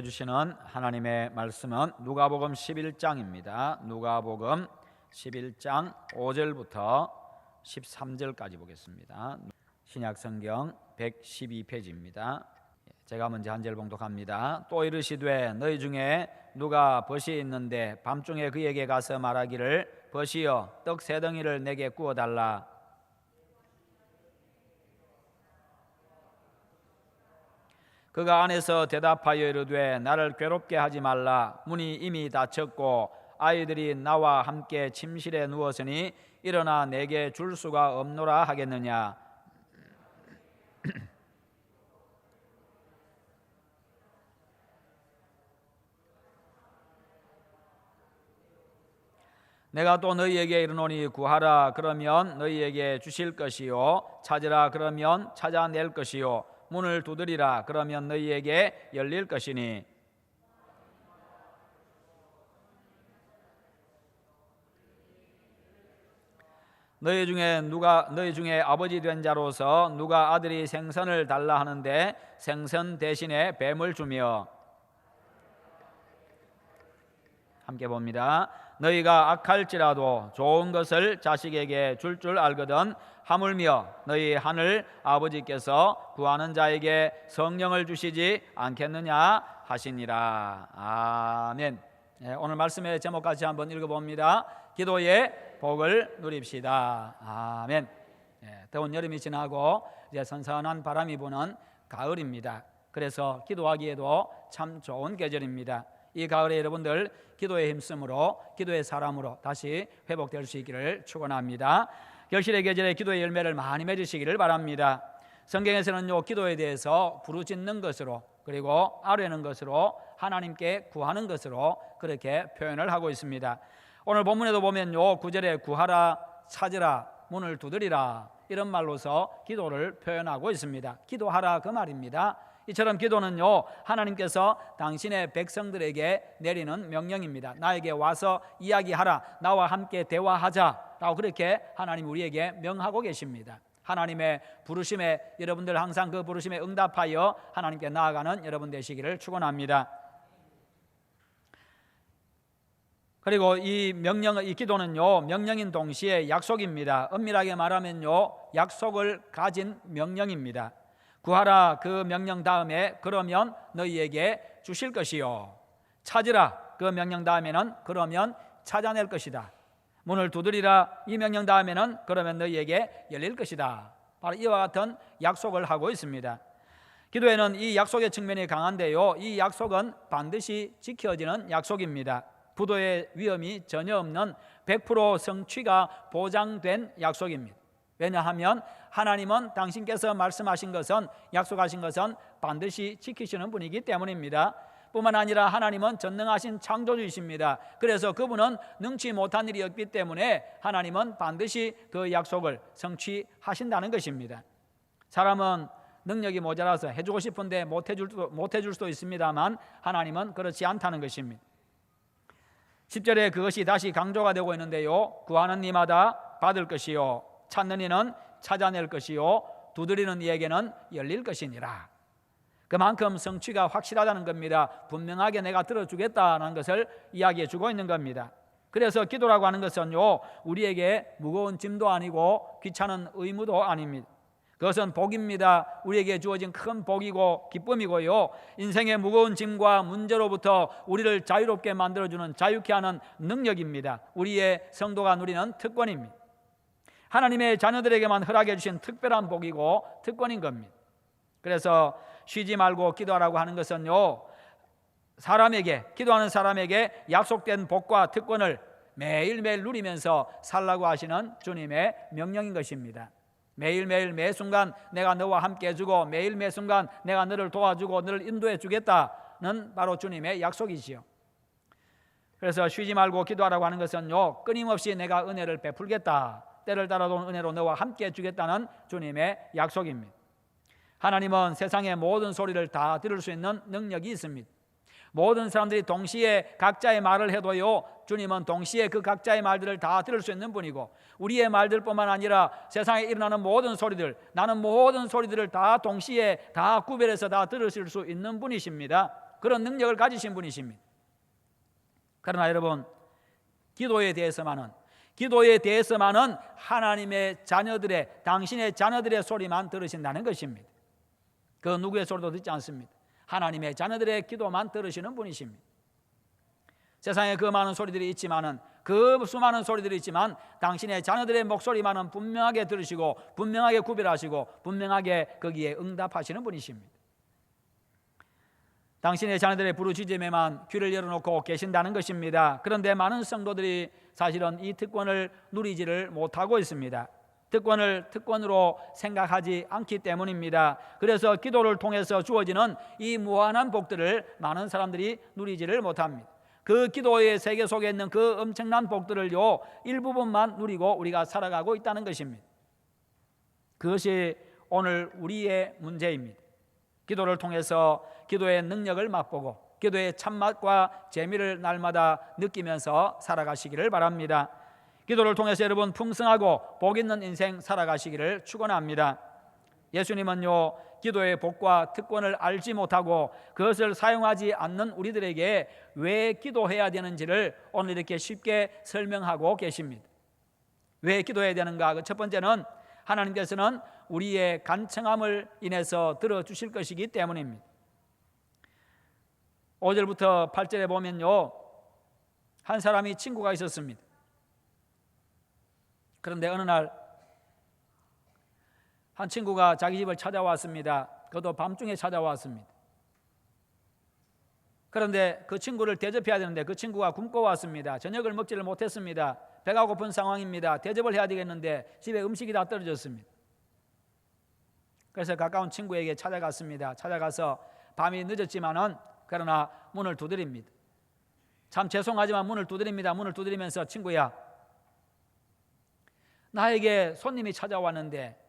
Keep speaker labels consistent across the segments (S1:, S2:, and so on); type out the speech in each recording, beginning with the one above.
S1: 우리에게 주시는 하나님의 말씀은 누가복음 11장입니다. 누가복음 11장 5절부터 13절까지 보겠습니다. 신약성경 112페이지입니다. 제가 먼저 한 절 봉독합니다. 또 이르시되 너희 중에 누가 벗이 있는데 밤중에 그에게 가서 말하기를 벗이여 떡 세 덩이를 내게 구워달라. 그가 안에서 대답하여 이르되 나를 괴롭게 하지 말라. 문이 이미 닫혔고 아이들이 나와 함께 침실에 누웠으니 일어나 내게 줄 수가 없노라 하겠느냐. 내가 또 너희에게 이르노니 구하라 그러면 너희에게 주실 것이요 찾으라 그러면 찾아낼 것이요 문을 두드리라 그러면 너희에게 열릴 것이니 너희 중에 아버지 된 자로서 누가 아들이 생선을 달라 하는데 생선 대신에 뱀을 주며 함께 봅니다. 너희가 악할지라도 좋은 것을 자식에게 줄 알거든 하물며 너희 하늘 아버지께서 구하는 자에게 성령을 주시지 않겠느냐 하시니라. 아멘. 오늘 말씀의 제목 같이 한번 읽어봅니다. 기도의 복을 누립시다. 아멘. 더운 여름이 지나고 이제 선선한 바람이 부는 가을입니다. 그래서 기도하기에도 참 좋은 계절입니다. 이 가을에 여러분들 기도의 힘쓰므로 기도의 사람으로 다시 회복될 수 있기를 축원합니다. 결실의 계절에 기도의 열매를 많이 맺으시기를 바랍니다. 성경에서는요 기도에 대해서 부르짖는 것으로 그리고 아뢰는 것으로 하나님께 구하는 것으로 그렇게 표현을 하고 있습니다. 오늘 본문에도 보면요 9절에 구하라 찾으라 문을 두드리라 이런 말로서 기도를 표현하고 있습니다. 기도하라 그 말입니다. 이처럼 기도는요 하나님께서 당신의 백성들에게 내리는 명령입니다. 나에게 와서 이야기하라 나와 함께 대화하자 라고 그렇게 하나님 우리에게 명하고 계십니다. 하나님의 부르심에 여러분들 항상 그 부르심에 응답하여 하나님께 나아가는 여러분 되시기를 축원합니다. 그리고 이 기도는요 명령인 동시에 약속입니다. 엄밀하게 말하면요 약속을 가진 명령입니다. 구하라 그 명령 다음에 그러면 너희에게 주실 것이요 찾으라 그 명령 다음에는 그러면 찾아낼 것이다. 문을 두드리라 이 명령 다음에는 그러면 너희에게 열릴 것이다. 바로 이와 같은 약속을 하고 있습니다. 기도에는 이 약속의 측면이 강한데요 이 약속은 반드시 지켜지는 약속입니다. 부도의 위험이 전혀 없는 100% 성취가 보장된 약속입니다. 왜냐하면 하나님은 당신께서 말씀하신 것은 약속하신 것은 반드시 지키시는 분이기 때문입니다. 뿐만 아니라 하나님은 전능하신 창조주이십니다. 그래서 그분은 능치 못한 일이 없기 때문에 하나님은 반드시 그 약속을 성취하신다는 것입니다. 사람은 능력이 모자라서 해주고 싶은데 못해줄 수도 있습니다만 하나님은 그렇지 않다는 것입니다. 10절에 그것이 다시 강조가 되고 있는데요 구하는 이마다 받을 것이요 찾는 이는 찾아낼 것이요 두드리는 이에게는 열릴 것이니라. 그만큼 성취가 확실하다는 겁니다. 분명하게 내가 들어주겠다는 것을 이야기해 주고 있는 겁니다. 그래서 기도라고 하는 것은요 우리에게 무거운 짐도 아니고 귀찮은 의무도 아닙니다. 그것은 복입니다. 우리에게 주어진 큰 복이고 기쁨이고요 인생의 무거운 짐과 문제로부터 우리를 자유롭게 만들어주는 자유케 하는 능력입니다. 우리의 성도가 누리는 특권입니다. 하나님의 자녀들에게만 허락해 주신 특별한 복이고 특권인 겁니다. 그래서 쉬지 말고 기도하라고 하는 것은요 기도하는 사람에게 약속된 복과 특권을 매일매일 누리면서 살라고 하시는 주님의 명령인 것입니다. 매일매일 매순간 내가 너와 함께 해주고 매일 매순간 내가 너를 도와주고 너를 인도해 주겠다는 바로 주님의 약속이지요. 그래서 쉬지 말고 기도하라고 하는 것은요 끊임없이 내가 은혜를 베풀겠다 때를 따라도 은혜로 너와 함께 해주겠다는 주님의 약속입니다. 하나님은 세상의 모든 소리를 다 들을 수 있는 능력이 있습니다. 모든 사람들이 동시에 각자의 말을 해도요 주님은 동시에 그 각자의 말들을 다 들을 수 있는 분이고 우리의 말들뿐만 아니라 세상에 일어나는 모든 소리들 나는 모든 소리들을 다 동시에 다 구별해서 다 들으실 수 있는 분이십니다. 그런 능력을 가지신 분이십니다. 그러나 여러분, 기도에 대해서만은 하나님의 자녀들의, 당신의 자녀들의 소리만 들으신다는 것입니다. 그 누구의 소리도 듣지 않습니다. 하나님의 자녀들의 기도만 들으시는 분이십니다. 세상에 그 많은 소리들이 있지만은, 그 수많은 소리들이 있지만 당신의 자녀들의 목소리만은 분명하게 들으시고 분명하게 구별하시고 분명하게 거기에 응답하시는 분이십니다. 당신의 자녀들의 부르짖음에만 귀를 열어놓고 계신다는 것입니다. 그런데 많은 성도들이 사실은 이 특권을 누리지를 못하고 있습니다. 특권을 특권으로 생각하지 않기 때문입니다. 그래서 기도를 통해서 주어지는 이 무한한 복들을 많은 사람들이 누리지를 못합니다. 그 기도의 세계 속에 있는 그 엄청난 복들을요, 일부분만 누리고 우리가 살아가고 있다는 것입니다. 그것이 오늘 우리의 문제입니다. 기도를 통해서 기도의 능력을 맛보고 기도의 참맛과 재미를 날마다 느끼면서 살아가시기를 바랍니다. 기도를 통해서 여러분 풍성하고 복 있는 인생 살아가시기를 축원합니다. 예수님은요, 기도의 복과 특권을 알지 못하고 그것을 사용하지 않는 우리들에게 왜 기도해야 되는지를 오늘 이렇게 쉽게 설명하고 계십니다. 왜 기도해야 되는가? 그 첫 번째는 하나님께서는 우리의 간청함을 인해서 들어주실 것이기 때문입니다. 5절부터 8절에 보면요, 한 사람이 친구가 있었습니다. 그런데 어느 날 한 친구가 자기 집을 찾아왔습니다. 그것도 밤중에 찾아왔습니다. 그런데 그 친구를 대접해야 되는데 그 친구가 굶고 왔습니다. 저녁을 먹지를 못했습니다. 배가 고픈 상황입니다. 대접을 해야 되겠는데 집에 음식이 다 떨어졌습니다. 그래서 가까운 친구에게 찾아갔습니다. 찾아가서 밤이 늦었지만은 그러나 문을 두드립니다. 참 죄송하지만 문을 두드립니다. 문을 두드리면서 친구야, 나에게 손님이 찾아왔는데,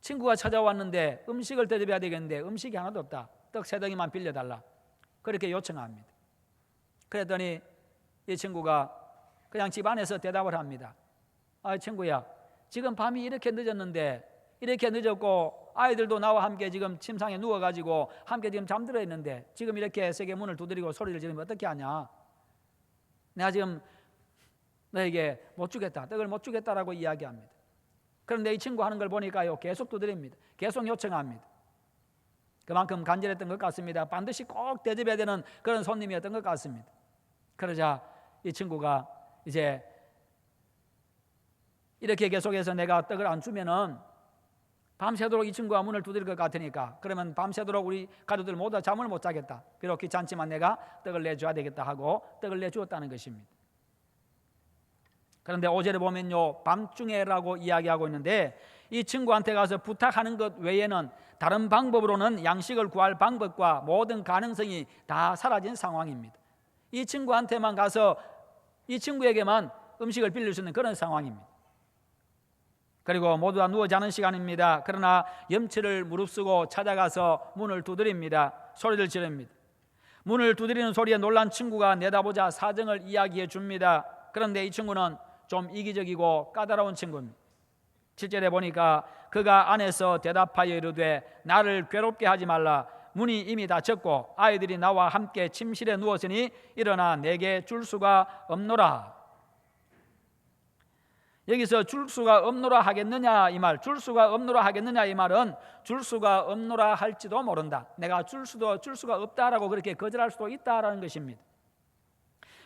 S1: 친구가 찾아왔는데 음식을 대접해야 되겠는데 음식이 하나도 없다. 떡 3덩이만 빌려달라. 그렇게 요청합니다. 그랬더니 이 친구가 그냥 집 안에서 대답을 합니다. 아, 친구야, 지금 밤이 이렇게 늦었는데, 이렇게 늦었고 아이들도 나와 함께 지금 침상에 누워가지고 함께 지금 잠들어 있는데 지금 이렇게 세게 문을 두드리고 소리를 지르면 어떻게 하냐? 내가 지금 너에게 못 주겠다, 떡을 못 주겠다라고 이야기합니다. 그런데 이 친구 하는 걸 보니까요, 계속 두드립니다. 계속 요청합니다. 그만큼 간절했던 것 같습니다. 반드시 꼭 대접해야 되는 그런 손님이었던 것 같습니다. 그러자 이 친구가 이제 이렇게 계속해서 내가 떡을 안 주면은 밤새도록 이 친구가 문을 두드릴 것 같으니까, 그러면 밤새도록 우리 가족들 모두 잠을 못 자겠다. 비록 귀찮지만 내가 떡을 내줘야 되겠다 하고 떡을 내주었다는 것입니다. 그런데 5절에 보면요, 밤중에라고 이야기하고 있는데 이 친구한테 가서 부탁하는 것 외에는 다른 방법으로는 양식을 구할 방법과 모든 가능성이 다 사라진 상황입니다. 이 친구한테만 가서 이 친구에게만 음식을 빌릴 수 있는 그런 상황입니다. 그리고 모두 다 누워 자는 시간입니다. 그러나 염치를 무릅쓰고 찾아가서 문을 두드립니다. 소리를 지릅니다. 문을 두드리는 소리에 놀란 친구가 내다보자 사정을 이야기해 줍니다. 그런데 이 친구는 좀 이기적이고 까다로운 친구입니다. 7절에 보니까 그가 안에서 대답하여 이르되 나를 괴롭게 하지 말라. 문이 이미 닫혔고 아이들이 나와 함께 침실에 누웠으니 일어나 내게 줄 수가 없노라. 여기서 줄 수가 없노라 하겠느냐 이 말, 줄 수가 없노라 하겠느냐 이 말은 줄 수가 없노라 할지도 모른다. 내가 줄 수가 없다라고 그렇게 거절할 수도 있다라는 것입니다.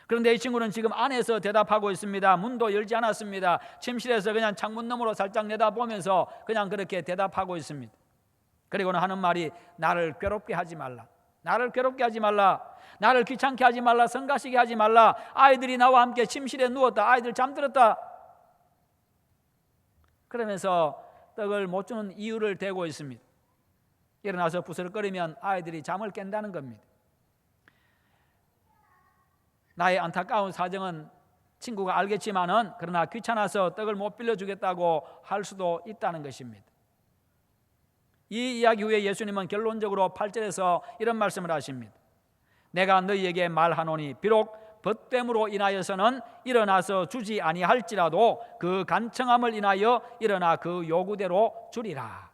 S1: 그런데 이 친구는 지금 안에서 대답하고 있습니다. 문도 열지 않았습니다. 침실에서 그냥 창문 너머로 살짝 내다보면서 그냥 그렇게 대답하고 있습니다. 그리고는 하는 말이 나를 괴롭게 하지 말라. 나를 괴롭게 하지 말라. 나를 귀찮게 하지 말라. 성가시게 하지 말라. 아이들이 나와 함께 침실에 누웠다. 아이들 잠들었다. 그러면서 떡을 못 주는 이유를 대고 있습니다. 일어나서 부스럭거리면 아이들이 잠을 깬다는 겁니다. 나의 안타까운 사정은 친구가 알겠지만은 그러나 귀찮아서 떡을 못 빌려주겠다고 할 수도 있다는 것입니다. 이 이야기 후에 예수님은 결론적으로 8절에서 이런 말씀을 하십니다. 내가 너희에게 말하노니 비록 벗됨으로 인하여서는 일어나서 주지 아니할지라도 그 간청함을 인하여 일어나 그 요구대로 주리라.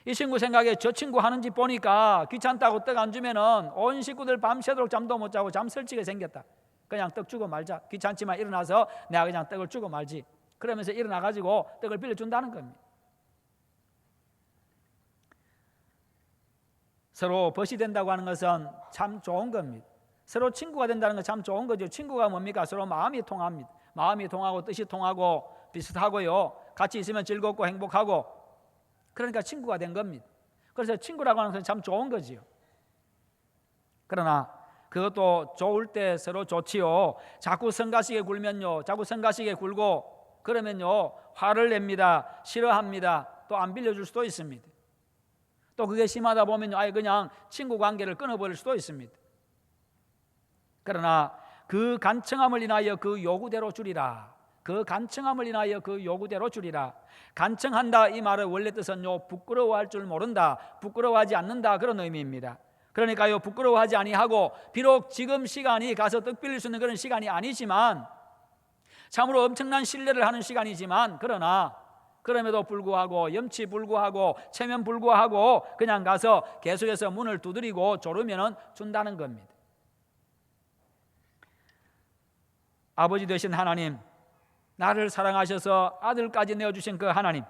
S1: 이 친구 생각에 저 친구 하는 짓 보니까 귀찮다고 떡 안 주면은 온 식구들 밤새도록 잠도 못 자고 잠설치게 생겼다. 그냥 떡 주고 말자. 귀찮지만 일어나서 내가 그냥 떡을 주고 말지. 그러면서 일어나가지고 떡을 빌려준다는 겁니다. 서로 벗이 된다고 하는 것은 참 좋은 겁니다. 서로 친구가 된다는 건 참 좋은 거죠. 친구가 뭡니까? 서로 마음이 통합니다. 마음이 통하고 뜻이 통하고 비슷하고요. 같이 있으면 즐겁고 행복하고, 그러니까 친구가 된 겁니다. 그래서 친구라고 하는 것은 참 좋은 거지요. 그러나 그것도 좋을 때 서로 좋지요. 자꾸 성가시게 굴면요, 자꾸 성가시게 굴고 그러면요 화를 냅니다. 싫어합니다. 또 안 빌려줄 수도 있습니다. 또 그게 심하다 보면요 아예 그냥 친구 관계를 끊어버릴 수도 있습니다. 그러나 그 간청함을 인하여 그 요구대로 주리라. 그 간청함을 인하여 그 요구대로 주리라. 간청한다 이 말의 원래 뜻은요 부끄러워할 줄 모른다, 부끄러워하지 않는다, 그런 의미입니다. 그러니까요 부끄러워하지 아니하고, 비록 지금 시간이 가서 떡 빌릴 수 있는 그런 시간이 아니지만, 참으로 엄청난 신뢰를 하는 시간이지만, 그러나 그럼에도 불구하고 염치불구하고 체면불구하고 그냥 가서 계속해서 문을 두드리고 조르면 준다는 겁니다. 아버지 되신 하나님, 나를 사랑하셔서 아들까지 내어주신 그 하나님,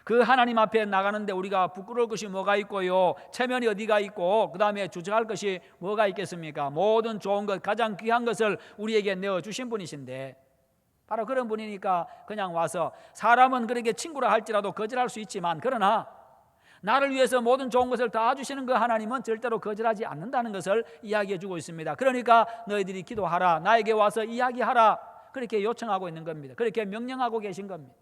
S1: 그 하나님 앞에 나가는데 우리가 부끄러울 것이 뭐가 있고요, 체면이 어디가 있고, 그 다음에 주저할 것이 뭐가 있겠습니까? 모든 좋은 것, 가장 귀한 것을 우리에게 내어주신 분이신데, 바로 그런 분이니까 그냥 와서, 사람은 그렇게 친구라 할지라도 거절할 수 있지만, 그러나 나를 위해서 모든 좋은 것을 다 주시는 그 하나님은 절대로 거절하지 않는다는 것을 이야기해 주고 있습니다. 그러니까 너희들이 기도하라, 나에게 와서 이야기하라, 그렇게 요청하고 있는 겁니다. 그렇게 명령하고 계신 겁니다.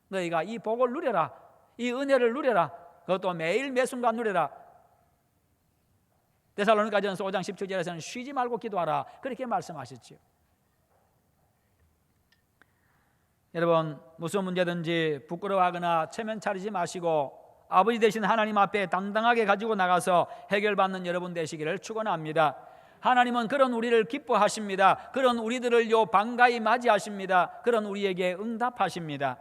S1: 너희가 이 복을 누려라, 이 은혜를 누려라, 그것도 매일 매순간 누려라. 데살로니가전서 5장 17절에서는 쉬지 말고 기도하라, 그렇게 말씀하셨죠. 여러분, 무슨 문제든지 부끄러워하거나 체면 차리지 마시고 아버지 되신 하나님 앞에 당당하게 가지고 나가서 해결받는 여러분 되시기를 축원합니다. 하나님은 그런 우리를 기뻐하십니다. 그런 우리들을요 반가이 맞이하십니다. 그런 우리에게 응답하십니다.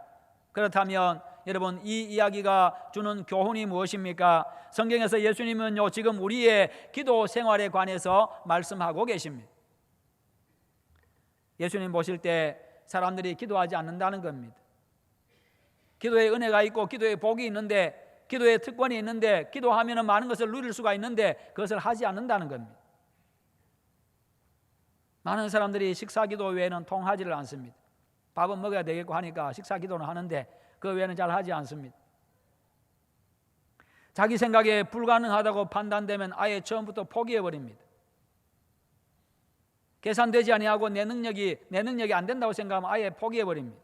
S1: 그렇다면 여러분, 이 이야기가 주는 교훈이 무엇입니까? 성경에서 예수님은요 지금 우리의 기도 생활에 관해서 말씀하고 계십니다. 예수님 보실 때 사람들이 기도하지 않는다는 겁니다. 기도에 은혜가 있고 기도에 복이 있는데, 기도에 특권이 있는데, 기도하면 많은 것을 누릴 수가 있는데 그것을 하지 않는다는 겁니다. 많은 사람들이 식사기도 외에는 통하지를 않습니다. 밥은 먹어야 되겠고 하니까 식사기도는 하는데 그 외에는 잘 하지 않습니다. 자기 생각에 불가능하다고 판단되면 아예 처음부터 포기해버립니다. 계산되지 아니하고 내 능력이 안 된다고 생각하면 아예 포기해버립니다.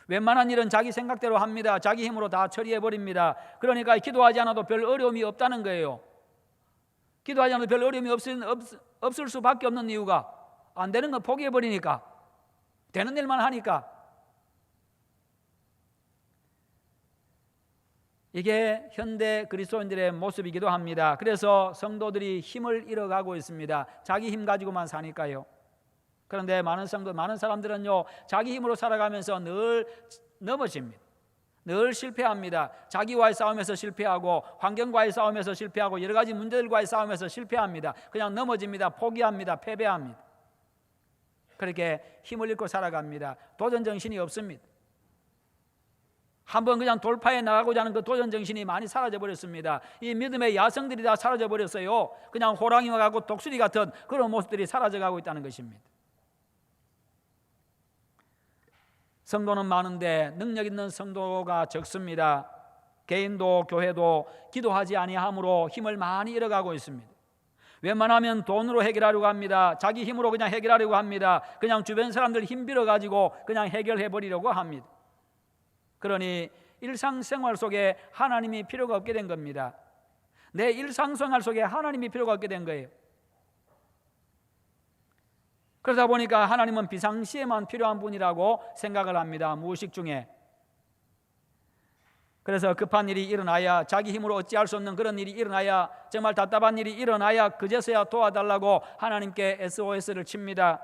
S1: 웬만한 일은 자기 생각대로 합니다. 자기 힘으로 다 처리해버립니다. 그러니까 기도하지 않아도 별 어려움이 없다는 거예요. 기도하지 않아도 별 어려움이 없을 수밖에 없는 이유가, 안 되는 건 포기해버리니까, 되는 일만 하니까. 이게 현대 그리스도인들의 모습이기도 합니다. 그래서 성도들이 힘을 잃어가고 있습니다. 자기 힘 가지고만 사니까요. 그런데 많은 사람들은요 자기 힘으로 살아가면서 늘 넘어집니다. 늘 실패합니다. 자기와의 싸움에서 실패하고, 환경과의 싸움에서 실패하고, 여러 가지 문제들과의 싸움에서 실패합니다. 그냥 넘어집니다. 포기합니다. 패배합니다. 그렇게 힘을 잃고 살아갑니다. 도전정신이 없습니다. 한번 그냥 돌파해 나가고자 하는 그 도전정신이 많이 사라져버렸습니다. 이 믿음의 야성들이 다 사라져버렸어요. 그냥 호랑이와 같고 독수리 같은 그런 모습들이 사라져가고 있다는 것입니다. 성도는 많은데 능력 있는 성도가 적습니다. 개인도 교회도 기도하지 아니함으로 힘을 많이 잃어가고 있습니다. 웬만하면 돈으로 해결하려고 합니다. 자기 힘으로 그냥 해결하려고 합니다. 그냥 주변 사람들 힘 빌어가지고 그냥 해결해버리려고 합니다. 그러니 일상생활 속에 하나님이 필요가 없게 된 겁니다. 내 일상생활 속에 하나님이 필요가 없게 된 거예요. 그러다 보니까 하나님은 비상시에만 필요한 분이라고 생각을 합니다. 무의식 중에. 그래서 급한 일이 일어나야, 자기 힘으로 어찌할 수 없는 그런 일이 일어나야, 정말 답답한 일이 일어나야 그제서야 도와달라고 하나님께 SOS를 칩니다.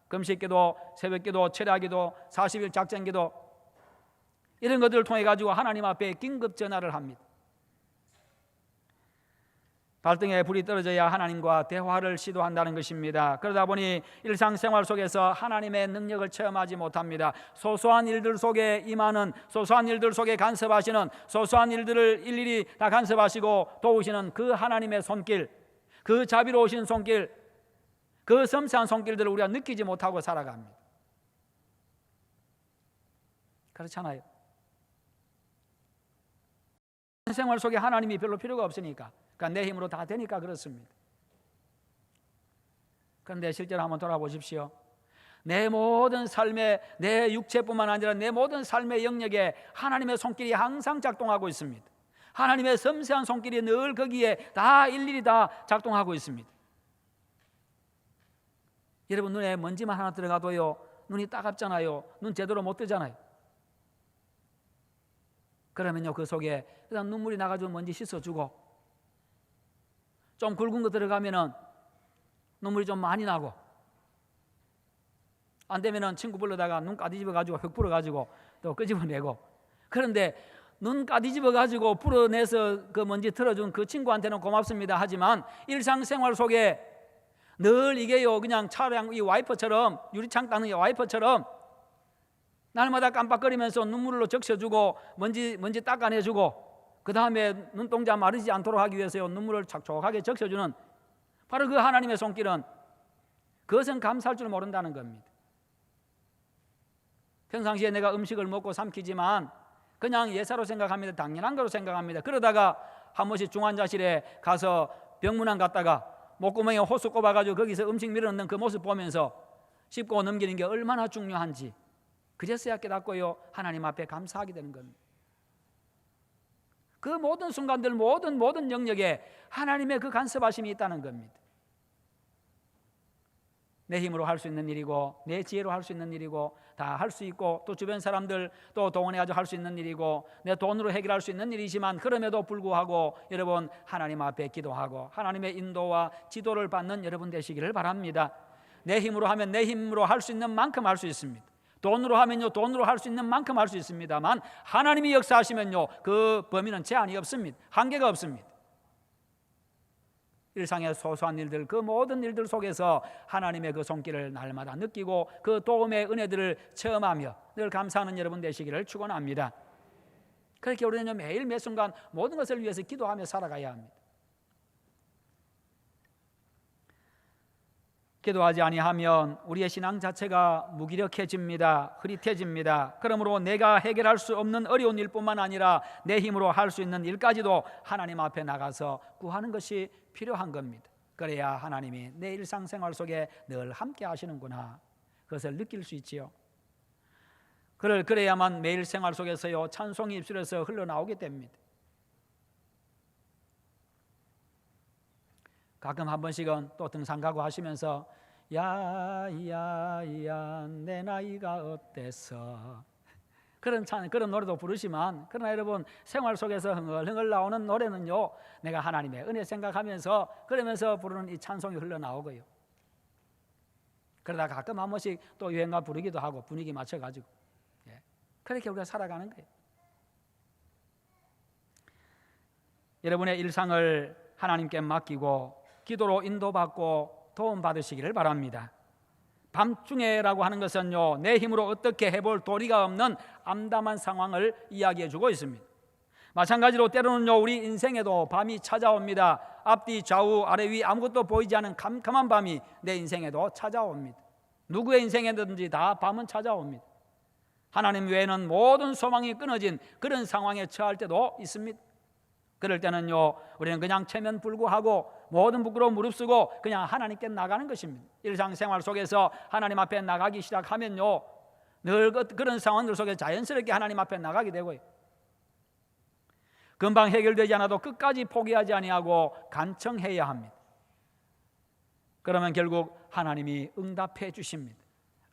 S1: 금식기도, 새벽기도, 철야기도, 40일 작전기도, 이런 것들을 통해 가지고 하나님 앞에 긴급 전화를 합니다. 발등에 불이 떨어져야 하나님과 대화를 시도한다는 것입니다. 그러다 보니 일상생활 속에서 하나님의 능력을 체험하지 못합니다. 소소한 일들 속에 임하는, 소소한 일들 속에 간섭하시는, 소소한 일들을 일일이 다 간섭하시고 도우시는 그 하나님의 손길, 그 자비로우신 손길, 그 섬세한 손길들을 우리가 느끼지 못하고 살아갑니다. 그렇잖아요. 생활 속에 하나님이 별로 필요가 없으니까, 그러니까 내 힘으로 다 되니까 그렇습니다. 그런데 실제로 한번 돌아보십시오. 내 모든 삶에, 내 육체뿐만 아니라 내 모든 삶의 영역에 하나님의 손길이 항상 작동하고 있습니다. 하나님의 섬세한 손길이 늘 거기에 다 일일이 다 작동하고 있습니다. 여러분, 눈에 먼지만 하나 들어가도요, 눈이 따갑잖아요. 눈 제대로 못 뜨잖아요. 그러면요, 그 속에 그냥 눈물이 나가지고 먼지 씻어주고, 좀 굵은 거 들어가면은 눈물이 좀 많이 나고, 안 되면은 친구 불러다가 눈 까디집어 가지고 흙 불어 가지고 또 끄집어내고. 그런데 눈 까디집어 가지고 불어내서 그 먼지 털어준 그 친구한테는 고맙습니다 하지만 일상생활 속에 늘 이게요, 그냥 차량 이 와이퍼처럼, 유리창 닦는 와이퍼처럼 날마다 깜빡거리면서 눈물로 적셔주고 먼지 닦아내주고, 그 다음에 눈동자 마르지 않도록 하기 위해서 눈물을 촉촉하게 적셔주는 바로 그 하나님의 손길은, 그것은 감사할 줄 모른다는 겁니다. 평상시에 내가 음식을 먹고 삼키지만 그냥 예사로 생각합니다. 당연한 거로 생각합니다. 그러다가 한 번씩 중환자실에 가서 병문안 갔다가 목구멍에 호수 꼽아가지고 거기서 음식 밀어넣는 그 모습 보면서 씹고 넘기는 게 얼마나 중요한지 그제서야 깨닫고요, 하나님 앞에 감사하게 되는 겁니다. 그 모든 순간들, 모든 영역에 하나님의 그 간섭하심이 있다는 겁니다. 내 힘으로 할 수 있는 일이고, 내 지혜로 할 수 있는 일이고, 다 할 수 있고, 또 주변 사람들 또 동원해가지고 할 수 있는 일이고, 내 돈으로 해결할 수 있는 일이지만, 그럼에도 불구하고 여러분 하나님 앞에 기도하고 하나님의 인도와 지도를 받는 여러분 되시기를 바랍니다. 내 힘으로 하면 내 힘으로 할 수 있는 만큼 할 수 있습니다. 돈으로 하면요, 돈으로 할 수 있는 만큼 할 수 있습니다만, 하나님이 역사하시면요, 그 범위는 제한이 없습니다. 한계가 없습니다. 일상의 소소한 일들, 그 모든 일들 속에서 하나님의 그 손길을 날마다 느끼고 그 도움의 은혜들을 체험하며 늘 감사하는 여러분 되시기를 축원합니다. 그렇게 우리는 매일 매 순간 모든 것을 위해서 기도하며 살아가야 합니다. 기도하지 아니하면 우리의 신앙 자체가 무기력해집니다. 흐릿해집니다. 그러므로 내가 해결할 수 없는 어려운 일뿐만 아니라 내 힘으로 할 수 있는 일까지도 하나님 앞에 나가서 구하는 것이 필요한 겁니다. 그래야 하나님이 내 일상생활 속에 늘 함께 하시는구나, 그것을 느낄 수 있지요. 그래야만 매일 생활 속에서요, 찬송이 입술에서 흘러나오게 됩니다. 가끔 한 번씩은 또 등산 가고 하시면서 야야야 내 나이가 어때서, 그런 노래도 부르지만, 그러나 여러분 생활 속에서 흥얼흥얼 나오는 노래는요, 내가 하나님의 은혜 생각하면서 그러면서 부르는 이 찬송이 흘러나오고요. 그러다 가끔 한 번씩 또 유행가 부르기도 하고 분위기 맞춰가지고, 그렇게 우리가 살아가는 거예요. 여러분의 일상을 하나님께 맡기고 기도로 인도받고 도움받으시기를 바랍니다. 밤중에라고 하는 것은요, 내 힘으로 어떻게 해볼 도리가 없는 암담한 상황을 이야기해주고 있습니다. 마찬가지로 때로는요, 우리 인생에도 밤이 찾아옵니다. 앞뒤 좌우 아래 위 아무것도 보이지 않은 캄캄한 밤이 내 인생에도 찾아옵니다. 누구의 인생에든지 다 밤은 찾아옵니다. 하나님 외에는 모든 소망이 끊어진 그런 상황에 처할 때도 있습니다. 그럴 때는요, 우리는 그냥 체면불구하고 모든 부끄러움 무릅쓰고 그냥 하나님께 나가는 것입니다. 일상생활 속에서 하나님 앞에 나가기 시작하면요, 늘 그런 상황들 속에 자연스럽게 하나님 앞에 나가게 되고요, 금방 해결되지 않아도 끝까지 포기하지 아니하고 간청해야 합니다. 그러면 결국 하나님이 응답해 주십니다.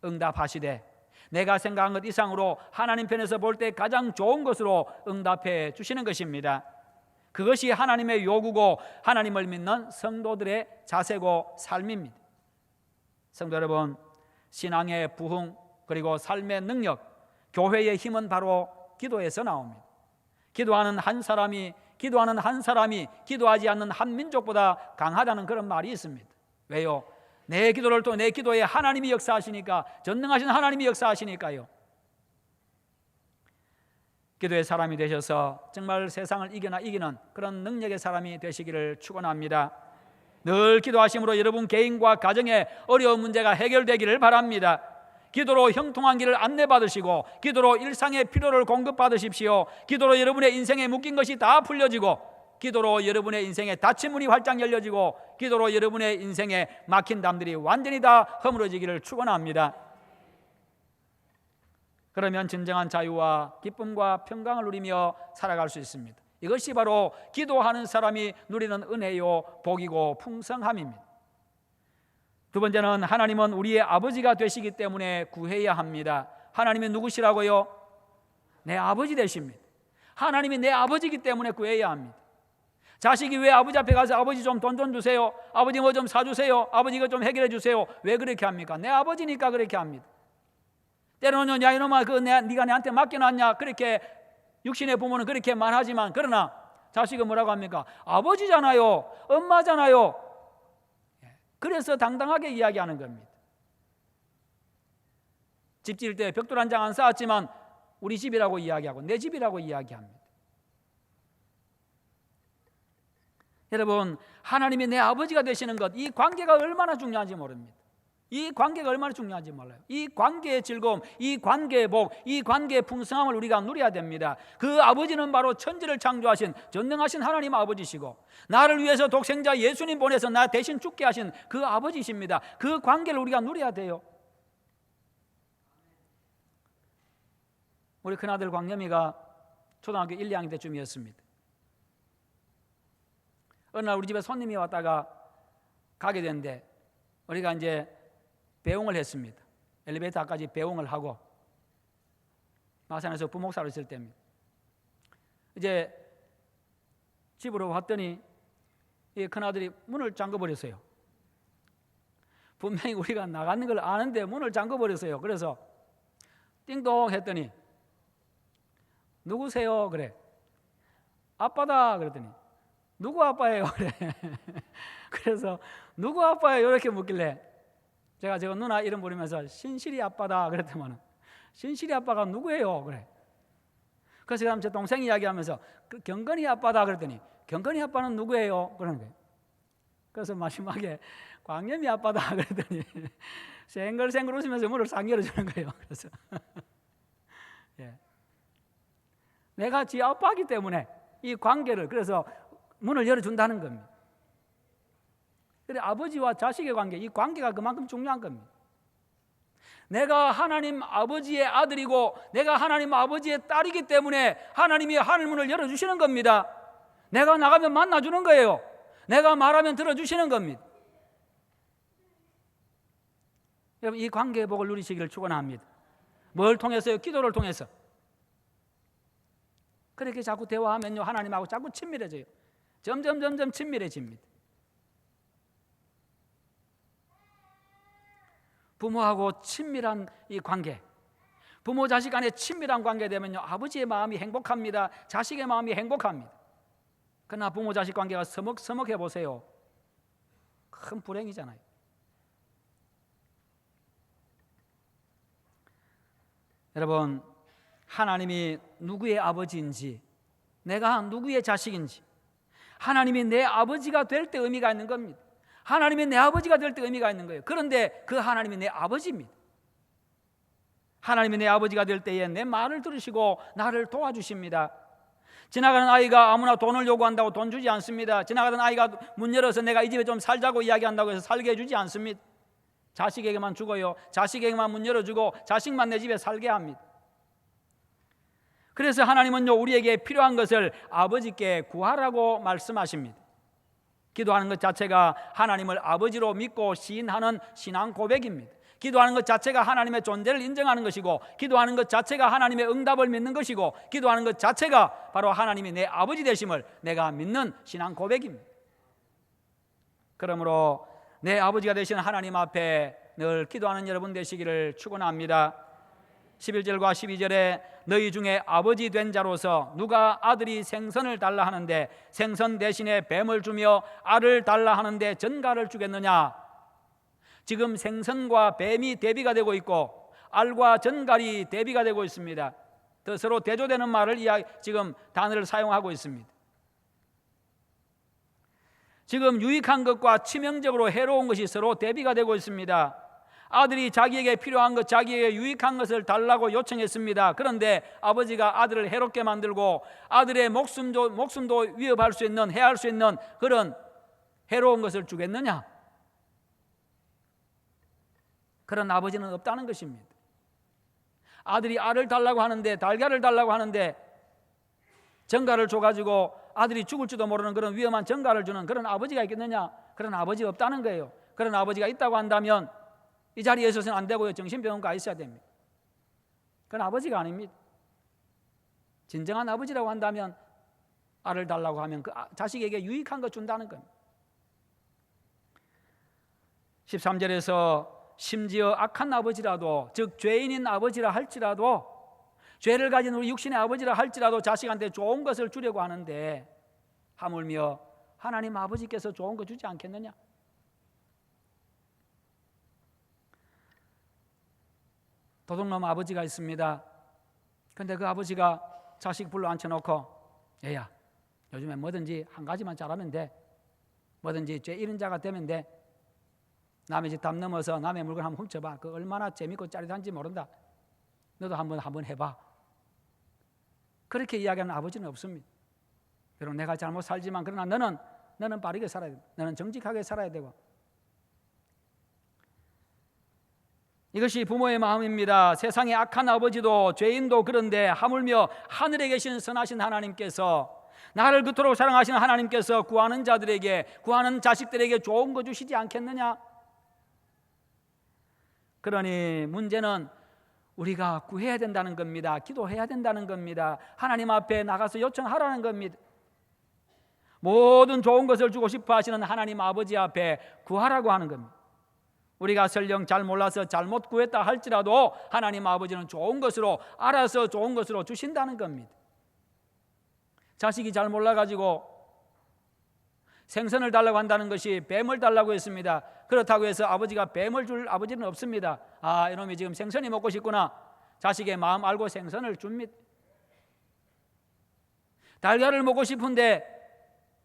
S1: 응답하시되 내가 생각한 것 이상으로 하나님 편에서 볼 때 가장 좋은 것으로 응답해 주시는 것입니다. 그것이 하나님의 요구고 하나님을 믿는 성도들의 자세고 삶입니다. 성도 여러분, 신앙의 부흥 그리고 삶의 능력, 교회의 힘은 바로 기도에서 나옵니다. 기도하는 한 사람이 기도하는 한 사람이 기도하지 않는 한 민족보다 강하다는 그런 말이 있습니다. 왜요? 내 기도를 또 내 기도에 하나님이 역사하시니까, 전능하신 하나님이 역사하시니까요. 기도의 사람이 되셔서 정말 세상을 이기는 그런 능력의 사람이 되시기를 축원합니다. 늘 기도하심으로 여러분 개인과 가정의 어려운 문제가 해결되기를 바랍니다. 기도로 형통한 길을 안내받으시고, 기도로 일상의 필요를 공급받으십시오. 기도로 여러분의 인생에 묶인 것이 다 풀려지고, 기도로 여러분의 인생에 닫힌 문이 활짝 열려지고, 기도로 여러분의 인생에 막힌 담들이 완전히 다 허물어지기를 축원합니다. 그러면 진정한 자유와 기쁨과 평강을 누리며 살아갈 수 있습니다. 이것이 바로 기도하는 사람이 누리는 은혜요 복이고 풍성함입니다. 두 번째는 하나님은 우리의 아버지가 되시기 때문에 구해야 합니다. 하나님이 누구시라고요? 내 아버지 되십니다. 하나님이 내 아버지이기 때문에 구해야 합니다. 자식이 왜 아버지 앞에 가서 아버지 좀 돈 좀 주세요, 아버지 뭐 좀 사주세요, 아버지 이거 좀 해결해 주세요, 왜 그렇게 합니까? 내 아버지니까 그렇게 합니다. 때로는 야 이놈아 네가 내한테 맡겨놨냐, 그렇게 육신의 부모는 그렇게 말하지만, 그러나 자식은 뭐라고 합니까? 아버지잖아요, 엄마잖아요. 그래서 당당하게 이야기하는 겁니다. 집 지을 때 벽돌 한 장 안 쌓았지만 우리 집이라고 이야기하고 내 집이라고 이야기합니다. 여러분, 하나님이 내 아버지가 되시는 것, 이 관계가 얼마나 중요한지 모릅니다. 이 관계가 얼마나 중요한지 몰라요. 이 관계의 즐거움, 이 관계의 복, 이 관계의 풍성함을 우리가 누려야 됩니다. 그 아버지는 바로 천지를 창조하신 전능하신 하나님 아버지시고, 나를 위해서 독생자 예수님 보내서 나 대신 죽게 하신 그 아버지십니다. 그 관계를 우리가 누려야 돼요. 우리 큰아들 광념이가 초등학교 1, 2학년 때쯤이었습니다. 어느 날 우리 집에 손님이 왔다가 가게 됐는데, 우리가 이제 배웅을 했습니다. 엘리베이터 앞까지 배웅을 하고, 마산에서 부목사로 있을 때입니다. 이제 집으로 왔더니 이 큰아들이 문을 잠궈버렸어요. 분명히 우리가 나가는 걸 아는데 문을 잠궈버렸어요. 그래서 띵동 했더니 누구세요? 그래. 아빠다. 그랬더니 누구 아빠예요? 그래. 그래서 누구 아빠예요? 이렇게 묻길래 제가 누나 이름 부르면서 신실이 아빠다 그랬더만, 신실이 아빠가 누구예요? 그래. 그래서 제가 제 동생 이야기하면서 경건이 아빠다 그랬더니 경건이 아빠는 누구예요? 그러는 거예요. 그래서 마지막에 광념이 아빠다 그랬더니 생글생글 웃으면서 문을 싹 열어주는 거예요. 그래서 예. 내가 지 아빠이기 때문에 이 관계를, 그래서 문을 열어준다는 겁니다. 그래, 아버지와 자식의 관계, 이 관계가 그만큼 중요한 겁니다. 내가 하나님 아버지의 아들이고 내가 하나님 아버지의 딸이기 때문에 하나님이 하늘문을 열어주시는 겁니다. 내가 나가면 만나주는 거예요. 내가 말하면 들어주시는 겁니다. 여러분, 이 관계의 복을 누리시기를 축원합니다. 뭘 통해서요? 기도를 통해서. 그렇게 자꾸 대화하면요, 하나님하고 자꾸 친밀해져요. 점점 친밀해집니다. 부모하고 친밀한 이 관계, 부모 자식 간의 친밀한 관계 되면요, 아버지의 마음이 행복합니다. 자식의 마음이 행복합니다. 그러나 부모 자식 관계가 서먹서먹해 보세요. 큰 불행이잖아요. 여러분, 하나님이 누구의 아버지인지, 내가 누구의 자식인지, 하나님이 내 아버지가 될 때 의미가 있는 겁니다. 하나님이 내 아버지가 될 때 의미가 있는 거예요. 그런데 그 하나님이 내 아버지입니다. 하나님이 내 아버지가 될 때에 내 말을 들으시고 나를 도와주십니다. 지나가는 아이가 아무나 돈을 요구한다고 돈 주지 않습니다. 지나가는 아이가 문 열어서 내가 이 집에 좀 살자고 이야기한다고 해서 살게 해주지 않습니다. 자식에게만 주고요, 자식에게만 문 열어주고 자식만 내 집에 살게 합니다. 그래서 하나님은요, 우리에게 필요한 것을 아버지께 구하라고 말씀하십니다. 기도하는 것 자체가 하나님을 아버지로 믿고 시인하는 신앙 고백입니다. 기도하는 것 자체가 하나님의 존재를 인정하는 것이고, 기도하는 것 자체가 하나님의 응답을 믿는 것이고, 기도하는 것 자체가 바로 하나님이 내 아버지 되심을 내가 믿는 신앙 고백입니다. 그러므로 내 아버지가 되시는 하나님 앞에 늘 기도하는 여러분 되시기를 축원합니다. 11절과 12절에 너희 중에 아버지 된 자로서 누가 아들이 생선을 달라 하는데 생선 대신에 뱀을 주며 알을 달라 하는데 전갈을 주겠느냐. 지금 생선과 뱀이 대비가 되고 있고 알과 전갈이 대비가 되고 있습니다. 서로 대조되는 말을 지금 단어를 사용하고 있습니다. 지금 유익한 것과 치명적으로 해로운 것이 서로 대비가 되고 있습니다. 아들이 자기에게 필요한 것, 자기에게 유익한 것을 달라고 요청했습니다. 그런데 아버지가 아들을 해롭게 만들고 아들의 목숨도 위협할 수 있는, 해할 수 있는 그런 해로운 것을 주겠느냐? 그런 아버지는 없다는 것입니다. 아들이 알을 달라고 하는데, 달걀을 달라고 하는데 전갈을 줘가지고 아들이 죽을지도 모르는 그런 위험한 전갈을 주는 그런 아버지가 있겠느냐? 그런 아버지가 없다는 거예요. 그런 아버지가 있다고 한다면 이 자리에 있어서는 안 되고요. 정신병원 가 있어야 됩니다. 그건 아버지가 아닙니다. 진정한 아버지라고 한다면 알을 달라고 하면 그 자식에게 유익한 거 준다는 겁니다. 13절에서 심지어 악한 아버지라도, 즉 죄인인 아버지라 할지라도, 죄를 가진 우리 육신의 아버지라 할지라도 자식한테 좋은 것을 주려고 하는데 하물며 하나님 아버지께서 좋은 거 주지 않겠느냐? 도둑놈 아버지가 있습니다. 그런데 그 아버지가 자식 불러 앉혀놓고 얘야, 요즘에 뭐든지 한 가지만 잘하면 돼. 뭐든지 죄 잃은 자가 되면 돼. 남의 집 담 넘어서 남의 물건 한번 훔쳐봐. 그 얼마나 재밌고 짜릿한지 모른다. 너도 한번 해봐. 그렇게 이야기하는 아버지는 없습니다. 여러분, 내가 잘못 살지만 그러나 너는 바르게 살아야 돼. 너는 정직하게 살아야 되고. 이것이 부모의 마음입니다. 세상의 악한 아버지도 죄인도 그런데 하물며 하늘에 계신 선하신 하나님께서, 나를 그토록 사랑하시는 하나님께서 구하는 자들에게, 구하는 자식들에게 좋은 거 주시지 않겠느냐? 그러니 문제는 우리가 구해야 된다는 겁니다. 기도해야 된다는 겁니다. 하나님 앞에 나가서 요청하라는 겁니다. 모든 좋은 것을 주고 싶어 하시는 하나님 아버지 앞에 구하라고 하는 겁니다. 우리가 설령 잘 몰라서 잘못 구했다 할지라도 하나님 아버지는 좋은 것으로, 알아서 좋은 것으로 주신다는 겁니다. 자식이 잘 몰라가지고 생선을 달라고 한다는 것이 뱀을 달라고 했습니다. 그렇다고 해서 아버지가 뱀을 줄 아버지는 없습니다. 아, 이놈이 지금 생선이 먹고 싶구나. 자식의 마음 알고 생선을 줍니다. 달걀을 먹고 싶은데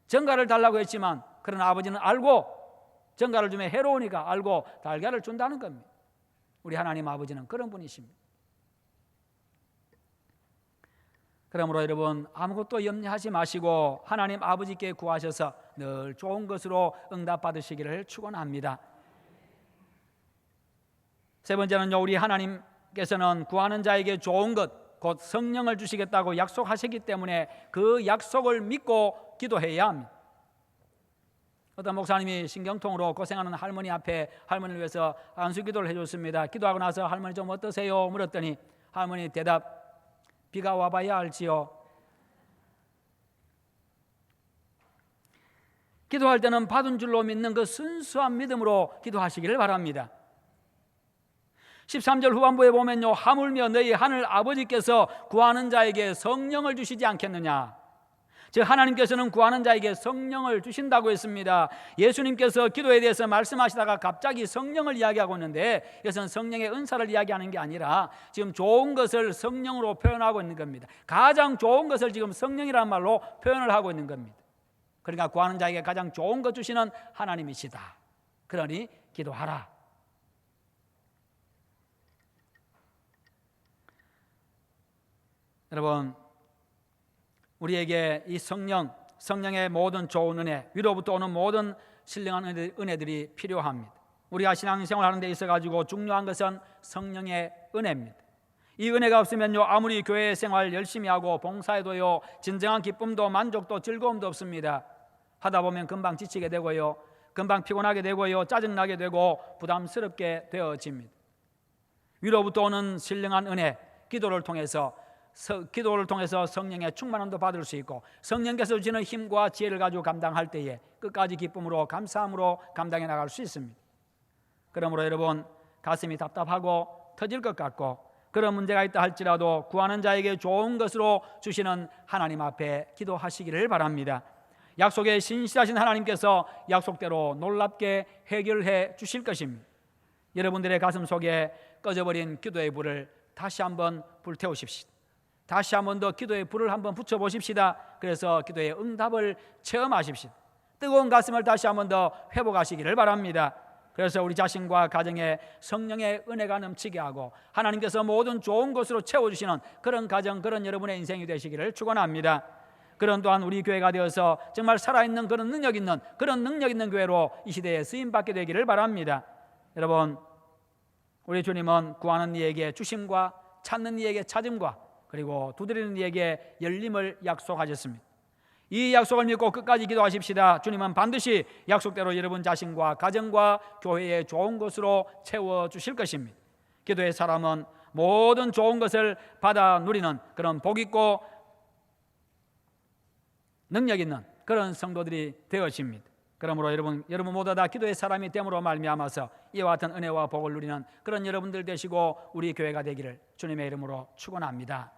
S1: 전갈을 달라고 했지만 그런 아버지는 알고, 전갈을 주면 해로우니까 알고 달걀을 준다는 겁니다. 우리 하나님 아버지는 그런 분이십니다. 그러므로 여러분, 아무것도 염려하지 마시고 하나님 아버지께 구하셔서 늘 좋은 것으로 응답받으시기를 축원합니다. 세 번째는요, 우리 하나님께서는 구하는 자에게 좋은 것, 곧 성령을 주시겠다고 약속하셨기 때문에 그 약속을 믿고 기도해야 합니다. 어떤 목사님이 신경통으로 고생하는 할머니 앞에 할머니를 위해서 안수기도를 해줬습니다. 기도하고 나서 할머니 좀 어떠세요? 물었더니 할머니 대답, 비가 와봐야 알지요. 기도할 때는 받은 줄로 믿는 그 순수한 믿음으로 기도하시기를 바랍니다. 13절 후반부에 보면요, 하물며 너희 하늘 아버지께서 구하는 자에게 성령을 주시지 않겠느냐. 즉 하나님께서는 구하는 자에게 성령을 주신다고 했습니다. 예수님께서 기도에 대해서 말씀하시다가 갑자기 성령을 이야기하고 있는데 이것은 성령의 은사를 이야기하는 게 아니라 지금 좋은 것을 성령으로 표현하고 있는 겁니다. 가장 좋은 것을 지금 성령이라는 말로 표현을 하고 있는 겁니다. 그러니까 구하는 자에게 가장 좋은 것 주시는 하나님이시다. 그러니 기도하라. 여러분, 우리에게 이 성령의 모든 좋은 은혜, 위로부터 오는 모든 신령한 은혜들이 필요합니다. 우리가 신앙생활 하는 데 있어가지고 중요한 것은 성령의 은혜입니다. 이 은혜가 없으면요, 아무리 교회 생활 열심히 하고 봉사해도요, 진정한 기쁨도 만족도 즐거움도 없습니다. 하다 보면 금방 지치게 되고요, 금방 피곤하게 되고요, 짜증나게 되고 부담스럽게 되어집니다. 위로부터 오는 신령한 은혜, 기도를 통해서 성령의 충만함도 받을 수 있고, 성령께서 주시는 힘과 지혜를 가지고 감당할 때에 끝까지 기쁨으로, 감사함으로 감당해 나갈 수 있습니다. 그러므로 여러분, 가슴이 답답하고 터질 것 같고 그런 문제가 있다 할지라도 구하는 자에게 좋은 것으로 주시는 하나님 앞에 기도하시기를 바랍니다. 약속에 신실하신 하나님께서 약속대로 놀랍게 해결해 주실 것입니다. 여러분들의 가슴 속에 꺼져버린 기도의 불을 다시 한번 불태우십시오. 다시 한번 더 기도의 불을 한번 붙여보십시다. 그래서 기도의 응답을 체험하십시오. 뜨거운 가슴을 다시 한번 더 회복하시기를 바랍니다. 그래서 우리 자신과 가정에 성령의 은혜가 넘치게 하고 하나님께서 모든 좋은 것으로 채워주시는 그런 가정, 그런 여러분의 인생이 되시기를 축원합니다. 그런 또한 우리 교회가 되어서 정말 살아있는 그런 능력 있는 교회로 이 시대에 쓰임받게 되기를 바랍니다. 여러분, 우리 주님은 구하는 이에게 주심과 찾는 이에게 찾음과 그리고 두드리는 이에게 열림을 약속하셨습니다. 이 약속을 믿고 끝까지 기도하십시다. 주님은 반드시 약속대로 여러분 자신과 가정과 교회의 좋은 것으로 채워주실 것입니다. 기도의 사람은 모든 좋은 것을 받아 누리는 그런 복 있고 능력 있는 그런 성도들이 되어집니다. 그러므로 여러분 모두 다 기도의 사람이 됨으로 말미암아서 이와 같은 은혜와 복을 누리는 그런 여러분들 되시고 우리 교회가 되기를 주님의 이름으로 축원합니다.